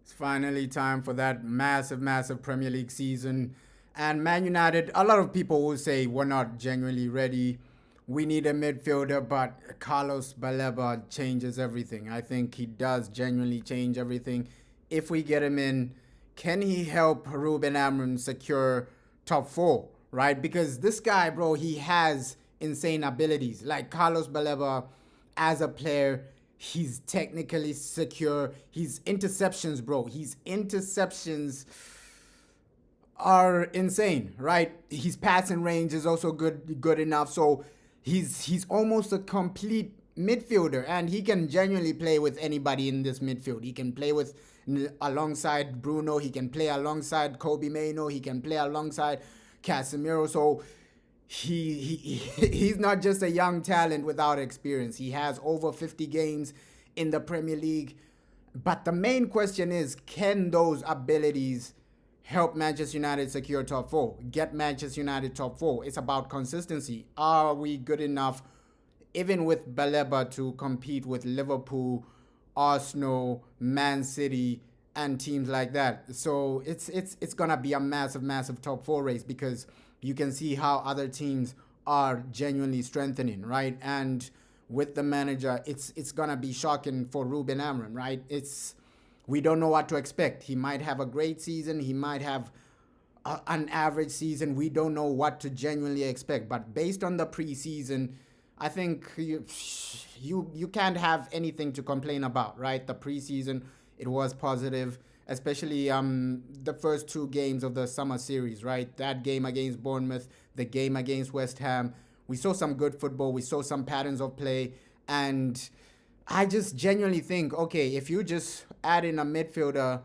It's finally time for that massive, massive Premier League season. And Man United, a lot of people will say we're not genuinely ready. We need a midfielder, but Carlos Baleba changes everything. I think he does genuinely change everything. If we get him in, can he help Ruben Amorim secure top four, right? Because this guy, bro, he has insane abilities. Like Carlos Baleba, as a player, he's technically secure. His interceptions, bro, his interceptions are insane, right? His passing range is also good enough. So he's almost a complete midfielder, and he can genuinely play with anybody in this midfield. He can play with alongside Bruno. He can play alongside Kobe Mainoo. He can play alongside Casemiro. So he's not just a young talent without experience. He has over 50 games in the Premier League. But the main question is, can those abilities help Manchester United secure top four, get Manchester United top four? It's about consistency. Are we good enough, even with Baleba, to compete with Liverpool, Arsenal, Man City, and teams like that? So it's gonna be a massive, massive top four race, because you can see how other teams are genuinely strengthening, right? And with the manager, it's gonna be shocking for Ruben Amorim, right? We don't know what to expect. He might have a great season. He might have an average season. We don't know what to genuinely expect. But based on the preseason, I think you can't have anything to complain about, right? The preseason, it was positive, especially the first two games of the summer series, right? That game against Bournemouth, the game against West Ham. We saw some good football. We saw some patterns of play. And I just genuinely think, okay, if you just add in a midfielder,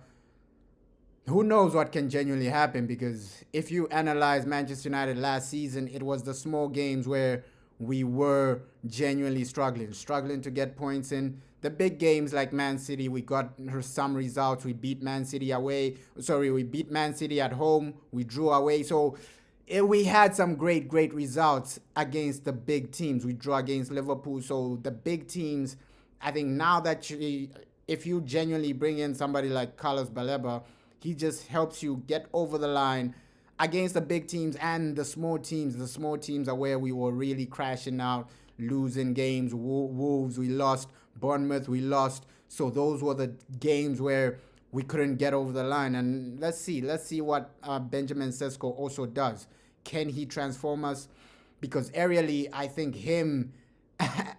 who knows what can genuinely happen? Because if you analyze Manchester United last season, it was the small games where we were genuinely struggling to get points in. The big games like Man City, we got some results. We beat Man City away. We beat Man City at home. We drew away. So we had some great results against the big teams. We drew against Liverpool. So the big teams, I think now that if you genuinely bring in somebody like Carlos Baleba, he just helps you get over the line against the big teams and the small teams. The small teams are where we were really crashing out, losing games. Wolves, we lost. Bournemouth, we lost. So those were the games where we couldn't get over the line. And let's see what Benjamin Sesko also does. Can he transform us? Because aerially, I think him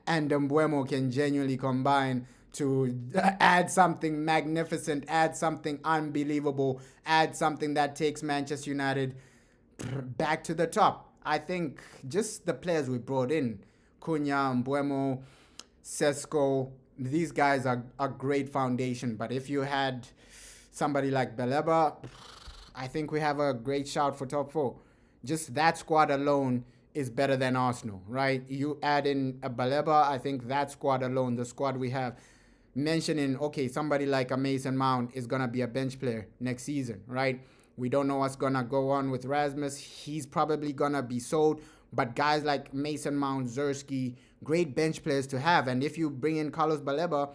and Mbeumo can genuinely combine to add something magnificent, add something unbelievable, add something that takes Manchester United back to the top. I think just the players we brought in, Cunha, Mbeumo, Sesko, these guys are a great foundation. But if you had somebody like Baleba, I think we have a great shout for top four. Just that squad alone is better than Arsenal, right? You add in a Baleba, I think that squad alone, the squad we have, mentioning, okay, somebody like a Mason Mount is going to be a bench player next season, right? We don't know what's going to go on with Rasmus. He's probably going to be sold. But guys like Mason Mount, Zerski, great bench players to have. And if you bring in Carlos Baleba,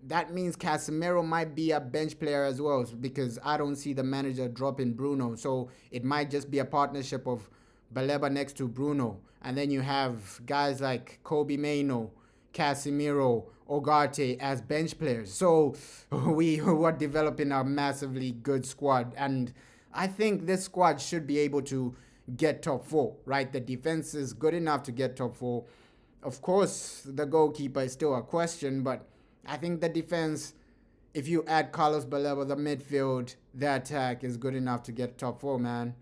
that means Casemiro might be a bench player as well, because I don't see the manager dropping Bruno. So it might just be a partnership of Baleba next to Bruno. And then you have guys like Kobe Mainoo, Casemiro, Ugarte as bench players. So we were developing a massively good squad. And I think this squad should be able to get top four, right? The defense is good enough to get top four. Of course, the goalkeeper is still a question, but I think the defense, if you add Carlos Baleba, the midfield, the attack is good enough to get top four, man.